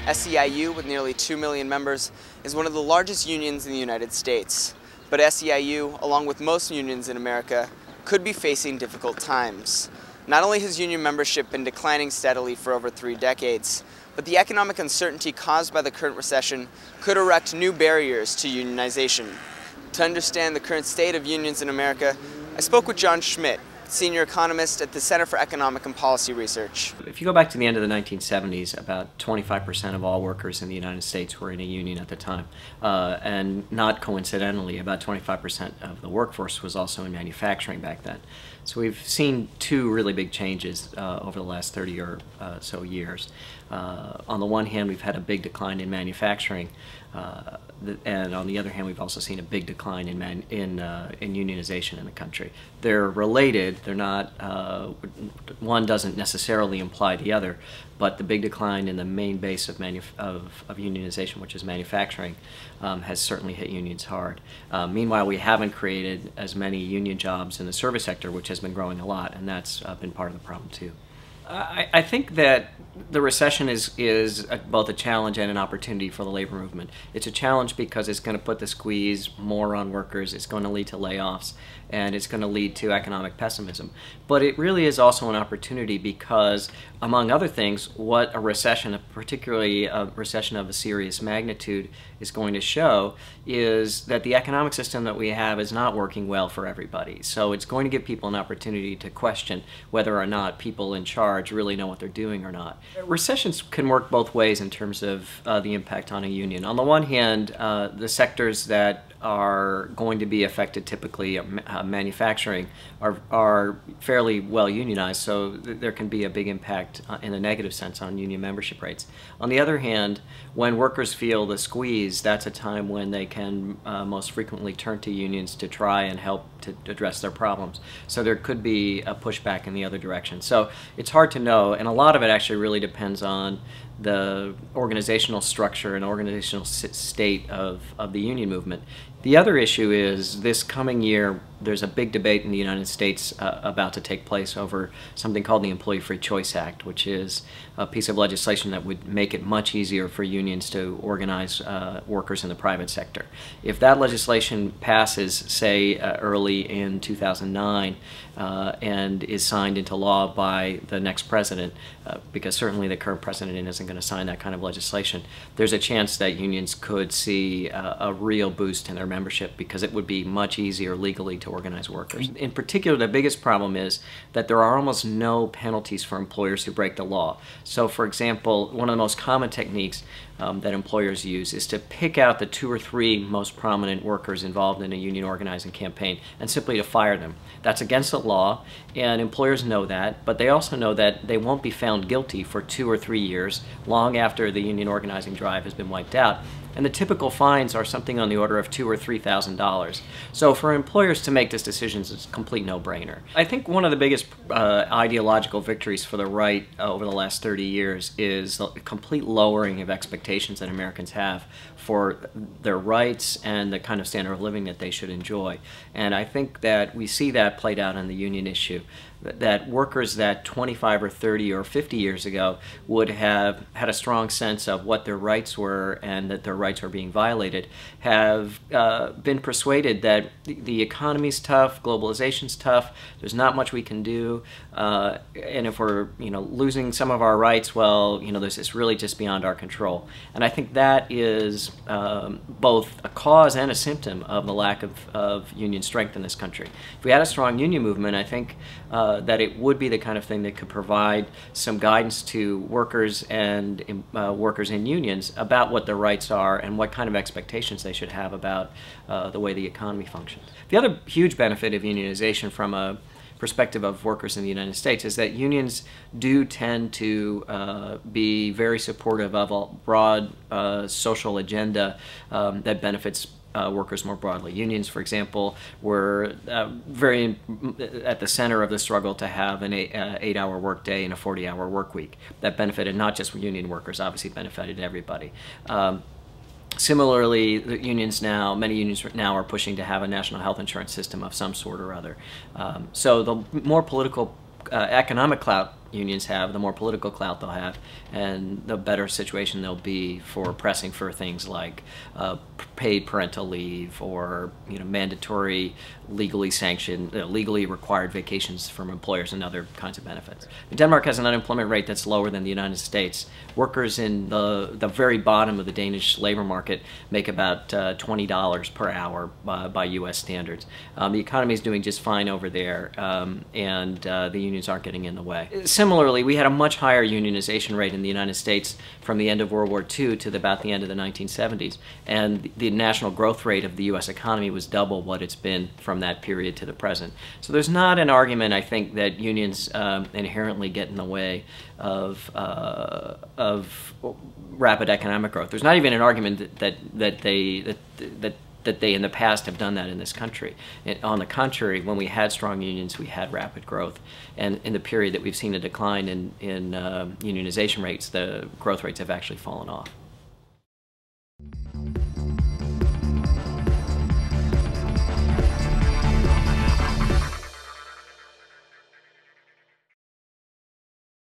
SEIU, with nearly 2 million members, is one of the largest unions in the United States. But SEIU, along with most unions in America, could be facing difficult times. Not only has union membership been declining steadily for over 3 decades, but the economic uncertainty caused by the current recession could erect new barriers to unionization. To understand the current state of unions in America, I spoke with Schmitt, senior economist at the Center for Economic and Policy Research. If you go back to the end of the 1970s, about 25% of all workers in the United States were in a union at the time. And not coincidentally, about 25% of the workforce was also in manufacturing back then. So we've seen two really big changes over the last 30 or so years. On the one hand, we've had a big decline in manufacturing, and on the other hand, we've also seen a big decline in unionization in the country. They're related. They're not. One doesn't necessarily imply the other, but the big decline in the main base of unionization, which is manufacturing, has certainly hit unions hard. Meanwhile, we haven't created as many union jobs in the service sector, which has been growing a lot, and that's been part of the problem too. I think that the recession is both a challenge and an opportunity for the labor movement. It's a challenge because it's going to put the squeeze more on workers, it's going to lead to layoffs, and it's going to lead to economic pessimism. But it really is also an opportunity because, among other things, what a recession, particularly a recession of a serious magnitude, is going to show is that the economic system that we have is not working well for everybody. So it's going to give people an opportunity to question whether or not people in charge really know what they're doing or not. Recessions can work both ways in terms of the impact on a union. On the one hand, the sectors that are going to be affected, typically manufacturing, are fairly well unionized, so there can be a big impact in a negative sense on union membership rates. On the other hand, when workers feel the squeeze, that's a time when they can most frequently turn to unions to try and help to address their problems. So there could be a pushback in the other direction. So it's hard to know, and a lot of it actually really depends on the organizational structure and organizational state of the union movement. The other issue is this coming year there's a big debate in the United States about to take place over something called the Employee Free Choice Act, which is a piece of legislation that would make it much easier for unions to organize workers in the private sector. If that legislation passes, say, early in 2009 and is signed into law by the next president, because certainly the current president isn't going to sign that kind of legislation, there's a chance that unions could see a real boost in their membership because it would be much easier legally to organize workers. In particular, the biggest problem is that there are almost no penalties for employers who break the law. So, for example, one of the most common techniques that employers use is to pick out the 2 or 3 most prominent workers involved in a union organizing campaign and simply to fire them. That's against the law, and employers know that, but they also know that they won't be found guilty for 2 or 3 years, long after the union organizing drive has been wiped out. And the typical fines are something on the order of $2,000 or $3,000. So for employers to make this decision, it's a complete no-brainer. I think one of the biggest ideological victories for the right over the last 30 years is the complete lowering of expectations that Americans have for their rights and the kind of standard of living that they should enjoy. And I think that we see that played out on the union issue. That workers that 25 or 30 or 50 years ago would have had a strong sense of what their rights were and that their rights are being violated have been persuaded that the economy's tough, globalization's tough, there's not much we can do, and if we're losing some of our rights, well, this is really just beyond our control. And I think that is both a cause and a symptom of the lack of union strength in this country. If we had a strong union movement, I think that it would be the kind of thing that could provide some guidance to workers and workers in unions about what their rights are and what kind of expectations they should have about the way the economy functions. The other huge benefit of unionization from a perspective of workers in the United States is that unions do tend to be very supportive of a broad social agenda that benefits workers more broadly. Unions, for example, were very at the center of the struggle to have an 8-hour workday and a 40-hour work week. That benefited not just union workers, obviously benefited everybody. Similarly, many unions now are pushing to have a national health insurance system of some sort or other. So the more political economic clout unions have, the more political clout they'll have, and the better situation they'll be for pressing for things like paid parental leave or mandatory, legally sanctioned, legally required vacations from employers and other kinds of benefits. Denmark has an unemployment rate that's lower than the United States. Workers in the very bottom of the Danish labor market make about $20 per hour by U.S. standards. The economy is doing just fine over there, and the unions aren't getting in the way. Similarly, we had a much higher unionization rate in the United States from the end of World War II to about the end of the 1970s, and the national growth rate of the U.S. economy was double what it's been from that period to the present. So there's not an argument, I think, that unions inherently get in the way of rapid economic growth. There's not even an argument that they in the past have done that in this country. On the contrary, when we had strong unions, we had rapid growth. And in the period that we've seen a decline in unionization rates, the growth rates have actually fallen off.